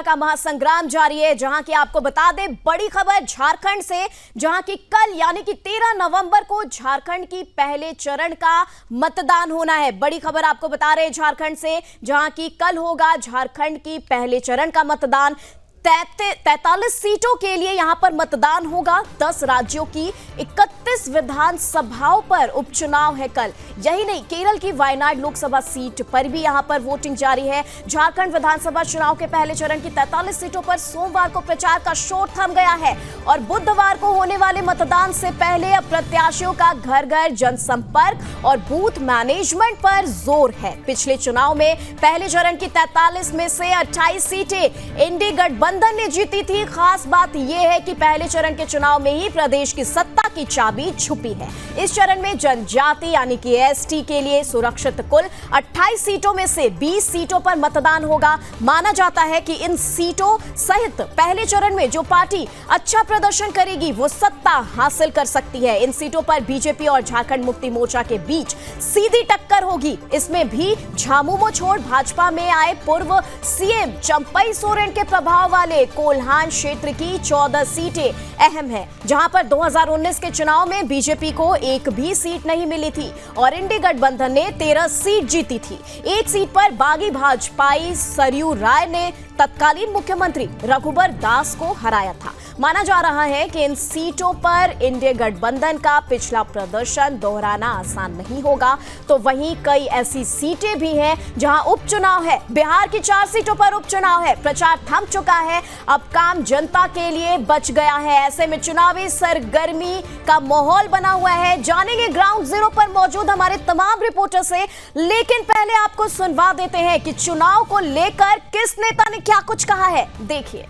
जनता का महासंग्राम जारी है। जहां की आपको बता दें बड़ी खबर झारखंड से, जहां की कल यानी कि 13 नवंबर को झारखंड की पहले चरण का मतदान होना है। बड़ी खबर आपको बता रहे हैं झारखंड से, जहां की कल होगा झारखंड की पहले चरण का मतदान। 43 सीटों के लिए यहां पर मतदान होगा। 10 राज्यों की 31 विधानसभाओं पर उपचुनाव है कल। यही नहीं, केरल की वायनाड लोकसभा सीट पर भी यहां पर वोटिंग जारी है। झारखंड विधानसभा चुनाव के पहले चरण की 43 सीटों पर सोमवार को प्रचार का शोर थम गया है और बुधवार को होने वाले मतदान से पहले अब प्रत्याशियों का घर घर जनसंपर्क और बूथ मैनेजमेंट पर जोर है। पिछले चुनाव में पहले चरण की 43 में से 28 सीटें इंडी गठबंधन ने जीती थी। खास बात यह है कि पहले चरण के चुनाव में ही प्रदेश की सत्ता की चाबी छुपी है। इस चरण में जनजाति यानी कि एसटी के लिए सुरक्षित कुल 28 सीटों में से 20 सीटों पर मतदान होगा। माना जाता है कि इन सीटों सहित पहले चरण में जो पार्टी अच्छा प्रदर्शन करेगी वो सत्ता हासिल कर सकती है। इन सीटों पर बीजेपी और झारखंड मुक्ति मोर्चा के बीच सीधी टक्कर होगी। इसमें भी झामुमो छोड़ भाजपा में आए पूर्व सीएम चंपई सोरेन के प्रभाव वाले कोल्हान क्षेत्र की 14 सीटें अहम हैं, जहां पर 2019 के चुनाव में बीजेपी को एक भी सीट नहीं मिली थी और इंडी गठबंधन ने 13 सीट जीती थी। एक सीट पर बागी भाजपाई सरयू राय ने तत्कालीन मुख्यमंत्री रघुबर दास को हराया था। माना जा रहा है कि इन सीटों पर इंडी गठबंधन का पिछला प्रदर्शन दोहराना आसान नहीं होगा। तो वहीं कई ऐसी सीटें भी हैं जहां उपचुनाव है। बिहार की 4 सीटों पर उपचुनाव है। प्रचार थम चुका है, अब काम जनता के लिए बच गया है। ऐसे में चुनावी सरगर्मी का माहौल बना हुआ है। जानेंगे ग्राउंड जीरो पर मौजूद हमारे तमाम रिपोर्टर से, लेकिन पहले आपको सुनवा देते हैं कि चुनाव को लेकर किस नेता ने क्या कुछ कहा है। देखिए,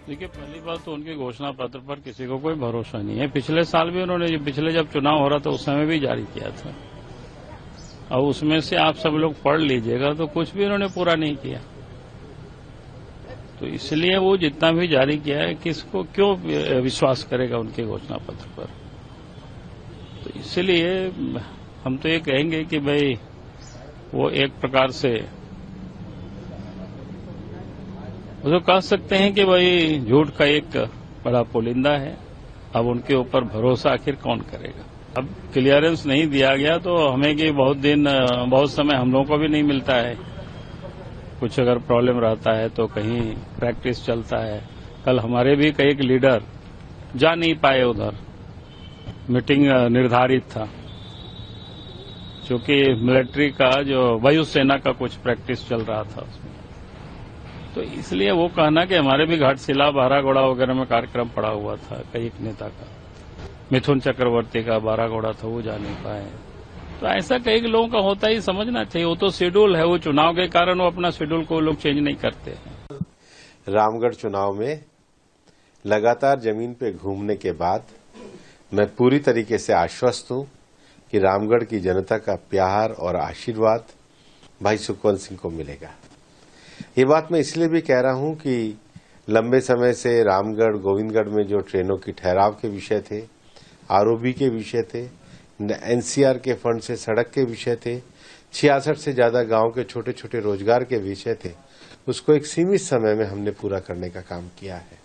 पहली बात तो उनके घोषणा पत्र पर किसी को कोई भरोसा नहीं है। पिछले साल भी उन्होंने जब चुनाव हो रहा था उस समय भी जारी किया था और उसमें से आप सब लोग पढ़ लीजिएगा तो कुछ भी उन्होंने पूरा नहीं किया। तो इसलिए वो जितना भी जारी किया है किसको क्यों विश्वास करेगा उनके घोषणा पत्र पर। तो इसलिए हम तो ये कहेंगे कि भाई वो एक प्रकार से उसको कह सकते हैं कि भाई झूठ का एक बड़ा पुलिंदा है। अब उनके ऊपर भरोसा आखिर कौन करेगा। अब क्लियरेंस नहीं दिया गया तो हमें कि बहुत समय हम लोगों को भी नहीं मिलता है। कुछ अगर प्रॉब्लम रहता है तो कहीं प्रैक्टिस चलता है। कल हमारे भी कई लीडर जा नहीं पाए उधर, मीटिंग निर्धारित था क्योंकि मिलिट्री का जो वायुसेना का कुछ प्रैक्टिस चल रहा था उसमें। तो इसलिए वो कहना कि हमारे भी घाटशिला बारागोड़ा वगैरह में कार्यक्रम पड़ा हुआ था कई एक नेता का, मिथुन चक्रवर्ती का बारागोड़ा था, वो जा नहीं पाए। तो ऐसा कई लोगों का होता ही, समझना चाहिए। वो तो शेड्यूल है, वो चुनाव के कारण वो अपना शेड्यूल को लोग चेंज नहीं करते हैं। रामगढ़ चुनाव में लगातार जमीन पे घूमने के बाद मैं पूरी तरीके से आश्वस्त हूं कि रामगढ़ की जनता का प्यार और आशीर्वाद भाई सुखवंत सिंह को मिलेगा। ये बात मैं इसलिए भी कह रहा हूं कि लंबे समय से रामगढ़ गोविंदगढ़ में जो ट्रेनों की ठहराव के विषय थे, आरओबी के विषय थे, एनसीआर के फंड से सड़क के विषय थे, 66 से ज्यादा गांव के छोटे छोटे रोजगार के विषय थे, उसको एक सीमित समय में हमने पूरा करने का काम किया है।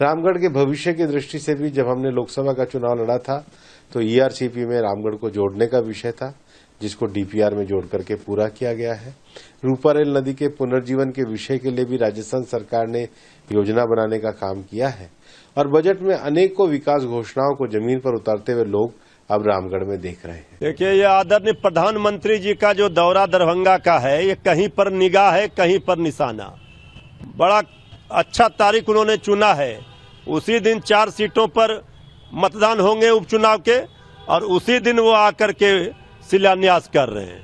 रामगढ़ के भविष्य की दृष्टि से भी जब हमने लोकसभा का चुनाव लड़ा था तो ईआरसीपी में रामगढ़ को जोड़ने का विषय था, जिसको डीपीआर में जोड़ करके पूरा किया गया है। रूपारेल नदी के पुनर्जीवन के विषय के लिए भी राजस्थान सरकार ने योजना बनाने का काम किया है और बजट में अनेकों विकास घोषणाओं को जमीन पर उतारते हुए लोग अब रामगढ़ में देख रहे हैं। देखिए, ये आदरणीय प्रधानमंत्री जी का जो दौरा दरभंगा का है, ये कहीं पर निगाह है, कहीं पर निशाना। बड़ा अच्छा तारीख उन्होंने चुना है। उसी दिन 4 सीटों पर मतदान होंगे उपचुनाव के और उसी दिन वो आकर के शिलान्यास कर रहे हैं।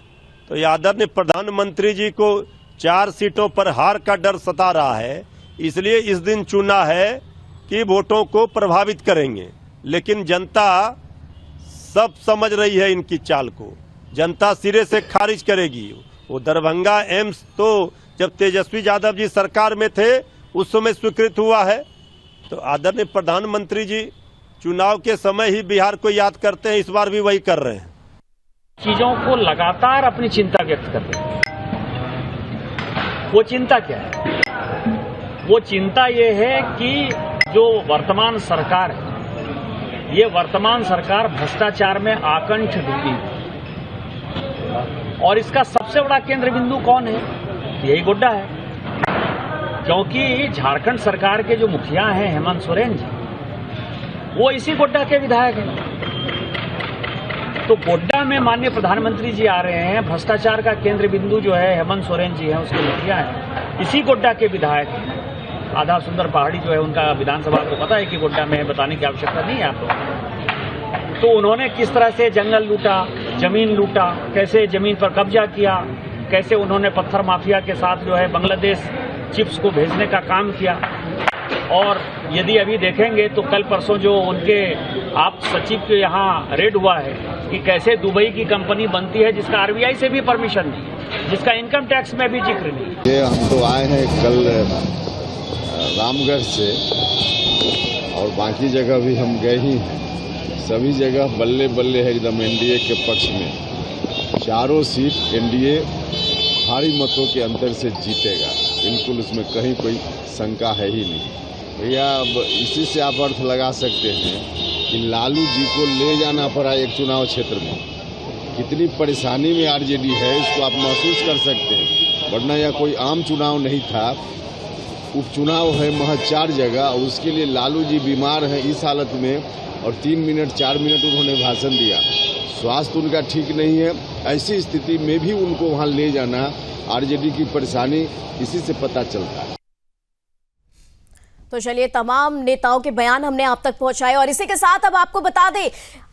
तो ये आदरणीय प्रधानमंत्री जी को 4 सीटों पर हार का डर सता रहा है, इसलिए इस दिन चुना है कि वोटों को प्रभावित करेंगे। लेकिन जनता सब समझ रही है इनकी चाल को, जनता सिरे से खारिज करेगी। वो दरभंगा एम्स तो जब तेजस्वी यादव जी सरकार में थे उस समय स्वीकृत हुआ है। तो आदरणीय प्रधानमंत्री जी चुनाव के समय ही बिहार को याद करते हैं, इस बार भी वही कर रहे हैं। चीजों को लगातार अपनी चिंता व्यक्त कर रहे हैं। वो चिंता क्या है? वो चिंता ये है कि जो वर्तमान सरकार है, ये वर्तमान सरकार भ्रष्टाचार में आकंठ डूबी और इसका सबसे बड़ा केंद्र बिंदु कौन है? यही गोड्डा है। क्योंकि झारखंड सरकार के जो मुखिया हैं हेमंत सोरेन जी, वो इसी गोड्डा के विधायक हैं। तो गोड्डा में माननीय प्रधानमंत्री जी आ रहे हैं, भ्रष्टाचार का केंद्र बिंदु जो है हेमंत सोरेन जी हैं, उसके मुखिया हैं, इसी गोड्डा के विधायक हैं। आधा सुंदर पहाड़ी जो है उनका विधानसभा को पता है कि गोड्डा में बताने की आवश्यकता नहीं है आपको। तो उन्होंने किस तरह से जंगल लूटा, जमीन लूटा, कैसे जमीन पर कब्जा किया, कैसे उन्होंने पत्थर माफिया के साथ जो है बांग्लादेश चिप्स को भेजने का काम किया। और यदि अभी देखेंगे तो कल परसों जो उनके आप सचिव के यहाँ रेड हुआ है कि कैसे दुबई की कंपनी बनती है जिसका आरबीआई से भी परमिशन नहीं है, जिसका इनकम टैक्स में भी जिक्र नहीं है। ये हम तो आए हैं कल रामगढ़ से और बाकी जगह भी हम गए ही हैं। सभी जगह बल्ले बल्ले है एकदम एनडीए के पक्ष में। चारों सीट एनडीए भारी मतों के अंतर से जीतेगा, बिल्कुल उसमें कहीं कोई शंका है ही नहीं। भैया अब इसी से आप अर्थ लगा सकते हैं कि लालू जी को ले जाना पड़ा एक चुनाव क्षेत्र में। कितनी परेशानी में आरजेडी है इसको आप महसूस कर सकते हैं, वरना यह कोई आम चुनाव नहीं था। उपचुनाव है महज 4 जगह और उसके लिए लालू जी बीमार हैं इस हालत में, और 3 मिनट 4 मिनट उन्होंने भाषण दिया। स्वास्थ्य उनका ठीक नहीं है, ऐसी स्थिति में भी उनको वहां ले जाना आरजेडी की परेशानी इसी से पता चलता है। तो चलिए, तमाम नेताओं के बयान हमने आप तक पहुंचाए और इसी के साथ अब आपको बता दें,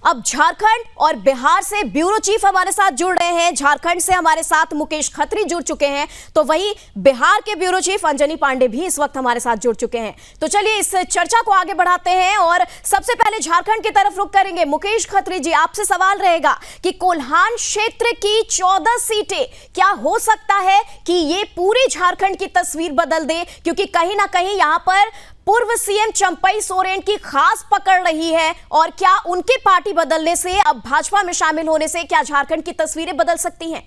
अब झारखंड और बिहार से ब्यूरो चीफ हमारे साथ जुड़ रहे हैं। झारखंड से हमारे साथ मुकेश खत्री जुड़ चुके हैं, तो वहीं बिहार के ब्यूरो चीफ अंजनी पांडे भी इस वक्त हमारे साथ जुड़ चुके हैं। तो चलिए इस चर्चा को आगे बढ़ाते हैं और सबसे पहले झारखंड की तरफ रुख करेंगे। मुकेश खत्री जी, आपसे सवाल रहेगा कि कोल्हान क्षेत्र की 14 सीटें, क्या हो सकता है कि ये पूरे झारखंड की तस्वीर बदल दे? क्योंकि कहीं ना कहीं यहां पर पूर्व सीएम चंपई सोरेन की खास पकड़ रही है, और क्या उनके पार्टी बदलने से, अब भाजपा में शामिल होने से, क्या झारखंड की तस्वीरें बदल सकती हैं?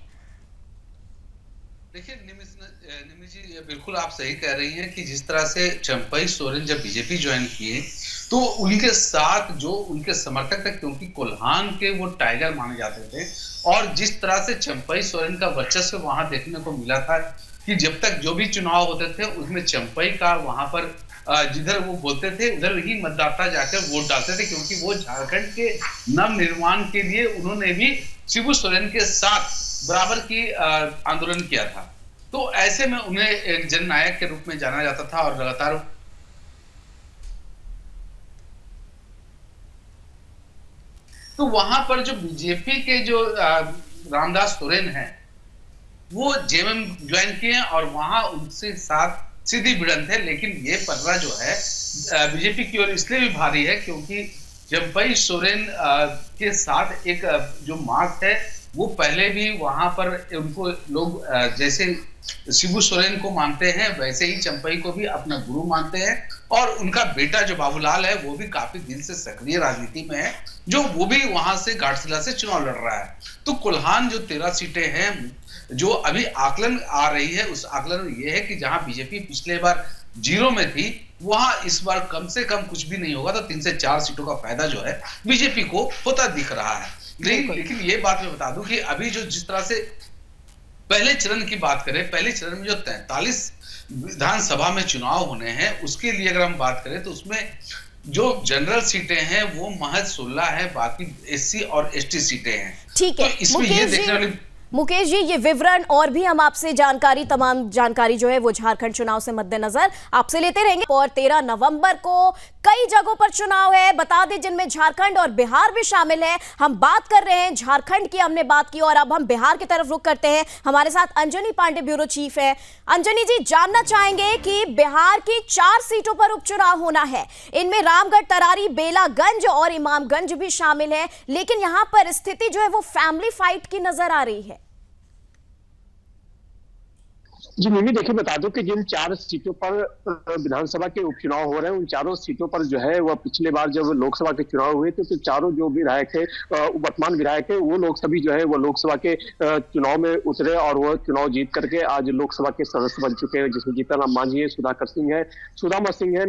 देखिए निमि जी, बिल्कुल आप सही कह रही हैं कि जिस तरह से चंपई सोरेन जब बीजेपी ज्वाइन किए तो उनके साथ जो उनके समर्थक थे, क्योंकि कोल्हान के वो टाइगर माने जाते थे, और जिस तरह से चंपई सोरेन का वर्चस्व वहां देखने को मिला था कि जब तक जो भी चुनाव होते थे उसमें चंपई का वहां पर जिधर वो बोलते थे उधर ही मतदाता जाकर वोट डालते थे, क्योंकि वो झारखंड के नव निर्माण के लिए उन्होंने भी शिबू सोरेन के साथ बराबर की आंदोलन किया था। तो ऐसे में उन्हें एक जननायक के रूप में जाना जाता था और लगातार तो वहां पर जो बीजेपी के जो रामदास सोरेन हैं वो जेएमएम ज्वाइन किए और वहां उनसे साथ सीधी भिड़ंत है। लेकिन ये पलड़ा जो है बीजेपी की ओर इसलिए भी भारी है क्योंकि चंपई सोरेन के साथ एक जो मार्ग है वो पहले भी वहां पर उनको लोग जैसे शिबू सोरेन को मानते हैं वैसे ही चंपई को भी अपना गुरु मानते हैं, और उनका बेटा जो बाबूलाल है वो भी काफी दिन से सक्रिय राजनीति में है, जो वो भी वहां से घाटशिला से चुनाव लड़ रहा है। तो कोल्हान जो 13 सीटें हैं जो अभी आकलन आ रही है, उस आकलन में यह है कि जहां बीजेपी पिछले बार 0 में थी वहां इस बार कम से कम कुछ भी नहीं होगा, तो 3 से 4 सीटों का फायदा जो है बीजेपी को होता दिख रहा है। लेकिन ये बात मैं बता दूं कि अभी जो जिस तरह से पहले चरण की बात करें, पहले चरण में जो 43 विधानसभा में चुनाव होने हैं उसके लिए अगर हम बात करें तो उसमें जो जनरल सीटें हैं वो महज 16 है, बाकी एससी और एसटी सीटें हैं। ठीक है, तो इसमें ये देखने वाली मुकेश जी, ये विवरण और भी हम आपसे तमाम जानकारी जो है वो झारखंड चुनाव से मद्देनजर आपसे लेते रहेंगे। और 13 नवंबर को कई जगहों पर चुनाव है, बता दें, जिनमें झारखंड और बिहार भी शामिल है। हम बात कर रहे हैं झारखंड की, हमने बात की, और अब हम बिहार की तरफ रुख करते हैं। हमारे साथ अंजनी पांडे ब्यूरो चीफ है। अंजनी जी, जानना चाहेंगे कि बिहार की 4 सीटों पर उपचुनाव होना है, इनमें रामगढ़, तरारी, बेलागंज और इमामगंज भी शामिल है, लेकिन यहां पर स्थिति जो है वो फैमिली फाइट की नजर आ रही है। जी मिमी, देखिए बता दूं कि जिन 4 सीटों पर विधानसभा के उपचुनाव हो रहे हैं, उन चारों सीटों पर जो है वह पिछले बार जब लोकसभा के चुनाव हुए थे तो चारों जो विधायक थे, वर्तमान विधायक है, वो लोग सभी जो है वो लोकसभा के चुनाव में उतरे और वह चुनाव जीत करके आज लोकसभा के सदस्य बन चुके हैं, जिसमें जीतन राम मांझी है, सुधाकर सिंह है, सुदामा सिंह है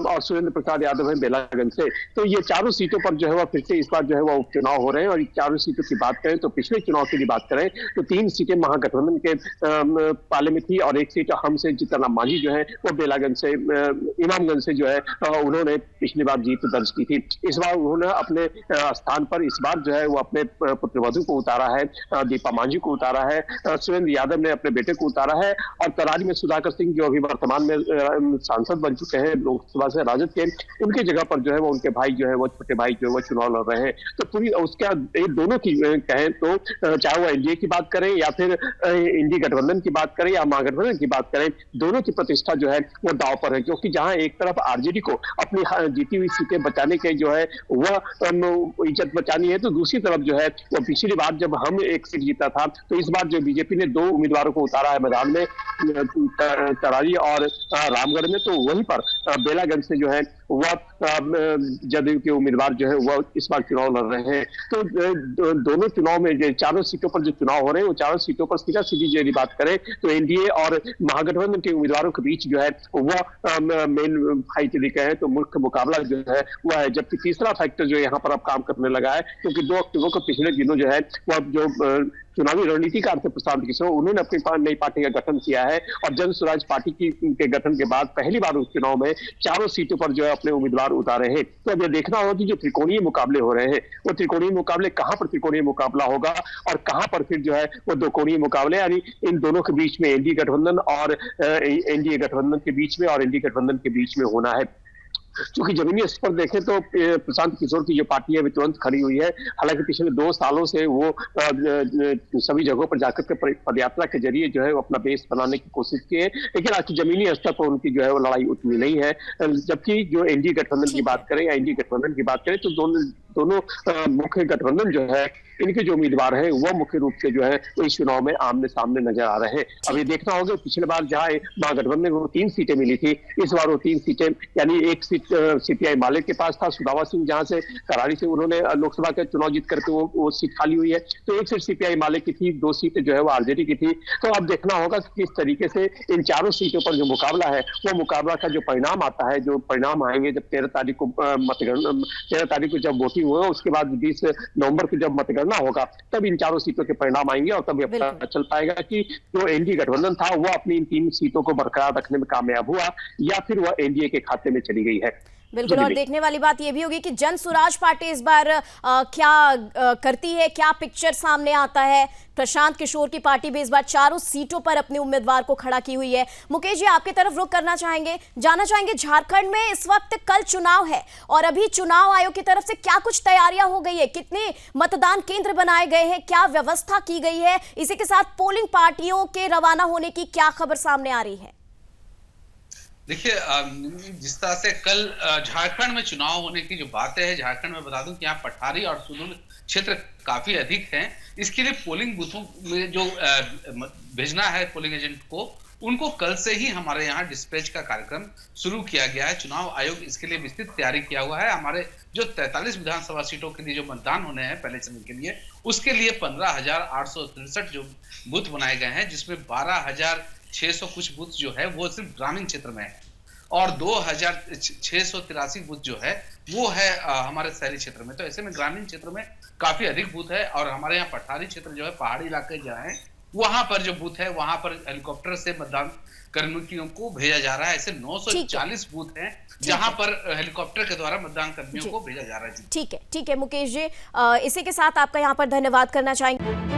और सुरेंद्र प्रसाद यादव है बेलागंज से। तो ये चारों सीटों पर जो है वह फिर से इस बार जो है वह उपचुनाव हो रहे हैं। और चारों सीटों की बात करें तो पिछले चुनाव की बात करें तो 3 सीटें महागठबंधन के पाले में थी और 1 सीट हमसे जीतन राम मांझी जो है वो बेलागंज से, इमामगंज से जो है उन्होंने पिछली बार जीत दर्ज की थी। इस बार उन्होंने अपने स्थान पर इस बार जो है वो अपने पुत्रवधू को उतारा है, दीपा मांझी को उतारा है, सुरेंद्र यादव ने अपने बेटे को उतारा है और तरारी में सुधाकर सिंह जो अभी वर्तमान में सांसद बन चुके हैं लोकसभा से राजद के, उनकी जगह पर जो है वो उनके भाई जो है वो छोटे भाई जो है वो चुनाव लड़ रहे हैं। तो पूरी उसका दोनों की कहें तो चाहे वो एनडीए की बात करें या फिर इंडी गठबंधन की बात करें या महागठबंधन की बात करें, दोनों की प्रतिष्ठा जो है वो दांव पर है। क्योंकि जहां एक तरफ आरजेडी को अपनी जीती हुई सीटें बचाने के जो है वह इज्जत बचानी है, तो दूसरी तरफ जो है वो पिछली बार जब हम 1 सीट जीता था तो इस बार जो बीजेपी ने 2 उम्मीदवारों को उतारा है मैदान में, तरारी और रामगढ़ में, तो वहीं पर बेलागंज से जो है वह जदयू के उम्मीदवार जो है वह इस बार चुनाव लड़ रहे हैं। तो दोनों चुनाव में चारों सीटों पर जो चुनाव हो रहे हैं वो चारों सीटों पर सीधा सीधी यदि बात करें तो एनडीए और महागठबंधन के उम्मीदवारों के बीच जो है वह मेन फाइट तरीका है, तो मुख्य मुकाबला जो है वह है। जबकि तीसरा फैक्टर जो यहाँ पर अब काम करने लगा है, क्योंकि 2 अक्टूबर को पिछले दिनों जो है वह जो चुनावी रणनीतिकार थे प्रशांत किशोर, उन्होंने अपनी नई पार्टी का गठन किया है और जन स्वराज पार्टी के गठन के बाद पहली बार उस चुनाव में चारों सीटों पर जो है अपने उम्मीदवार उतारे हैं। तो अब यह देखना होगा कि जो त्रिकोणीय मुकाबले हो रहे हैं वो त्रिकोणीय मुकाबले कहां पर त्रिकोणीय मुकाबला होगा और कहां पर फिर जो है वो 2 कोणीय मुकाबले, यानी इन दोनों के बीच में एनडीए गठबंधन और एनडीए गठबंधन के बीच में और एनडीए गठबंधन के बीच में होना है। क्योंकि जमीनी स्तर पर देखें तो प्रशांत किशोर की जो पार्टी है वो तुरंत खड़ी हुई है। हालांकि पिछले 2 सालों से वो सभी जगहों पर जाकर के पदयात्रा के जरिए जो है वो अपना बेस बनाने की कोशिश की है, लेकिन आज जमीनी स्तर पर उनकी जो है वो लड़ाई उतनी नहीं है। जबकि जो एनडीए गठबंधन की बात करें या एनडीए गठबंधन की बात करें तो दोनों मुख्य गठबंधन जो है इनके जो उम्मीदवार हैं वो मुख्य रूप से जो है वो इस चुनाव में आमने सामने नजर आ रहे हैं। अब ये देखना होगा पिछले बार जहां महागठबंधन को 3 सीटें मिली थी, इस बार वो 3 सीटें, यानी 1 सीट सीपीआई माले के पास था, सुदामा सिंह जहां से करारी से उन्होंने लोकसभा का चुनाव जीत करके वो सीट खाली हुई है, तो 1 सीट सीपीआई माले की थी, 2 सीटें जो है वो आरजेडी की थी। तो अब देखना होगा कि किस तरीके से इन चारों सीटों पर जो मुकाबला है वो मुकाबला का जो परिणाम आता है, जो परिणाम आएंगे जब 13 तारीख को मतगणना, 13 तारीख को जब वोटिंग हुआ उसके बाद 20 नवंबर को जब मतगणना होगा तब इन चारों सीटों के परिणाम आएंगे और तब ये पता चल पाएगा कि जो एनडीए गठबंधन था वो अपनी इन 3 सीटों को बरकरार रखने में कामयाब हुआ या फिर वह एनडीए के खाते में चली गई है। बिल्कुल, और देखने वाली बात यह भी होगी कि जन स्वराज पार्टी इस बार क्या करती है, क्या पिक्चर सामने आता है। प्रशांत किशोर की पार्टी भी इस बार चारों सीटों पर अपने उम्मीदवार को खड़ा की हुई है। मुकेश जी, आपकी तरफ रुख करना चाहेंगे, जानना चाहेंगे झारखंड में इस वक्त कल चुनाव है और अभी चुनाव आयोग की तरफ से क्या कुछ तैयारियां हो गई है, कितने मतदान केंद्र बनाए गए हैं, क्या व्यवस्था की गई है, इसी के साथ पोलिंग पार्टियों के रवाना होने की क्या खबर सामने आ रही है? देखिए, जिस तरह से कल झारखंड में चुनाव होने की जो बातें है, झारखंड में बता दूं कि यहाँ पठारी और सुदूर क्षेत्र काफी अधिक हैं। इसके लिए पोलिंग बूथों में जो भेजना है पोलिंग एजेंट को, उनको कल से ही हमारे यहाँ डिस्पैच का कार्यक्रम शुरू किया गया है। चुनाव आयोग इसके लिए विस्तृत तैयारी किया हुआ है। हमारे जो 43 विधानसभा सीटों के लिए जो मतदान होने हैं पहले चरण के लिए, उसके लिए 15,863 जो बूथ बनाए गए हैं, जिसमें 12,600 कुछ बूथ जो है वो सिर्फ ग्रामीण क्षेत्र में है और 2,683 बूथ जो है वो है हमारे शहरी क्षेत्र में। तो ऐसे में ग्रामीण क्षेत्र में काफी अधिक बूथ है और हमारे यहाँ पठारी क्षेत्र जो है, पहाड़ी इलाके जो है, वहां पर जो बूथ है वहां पर हेलीकॉप्टर से मतदान कर्मियों को भेजा जा रहा है। ऐसे 940 बूथ हैं जहां पर हेलीकॉप्टर के द्वारा मतदान कर्मियों को भेजा जा रहा है। ठीक है मुकेश जी, इसी के साथ आपका यहाँ पर धन्यवाद करना चाहेंगे।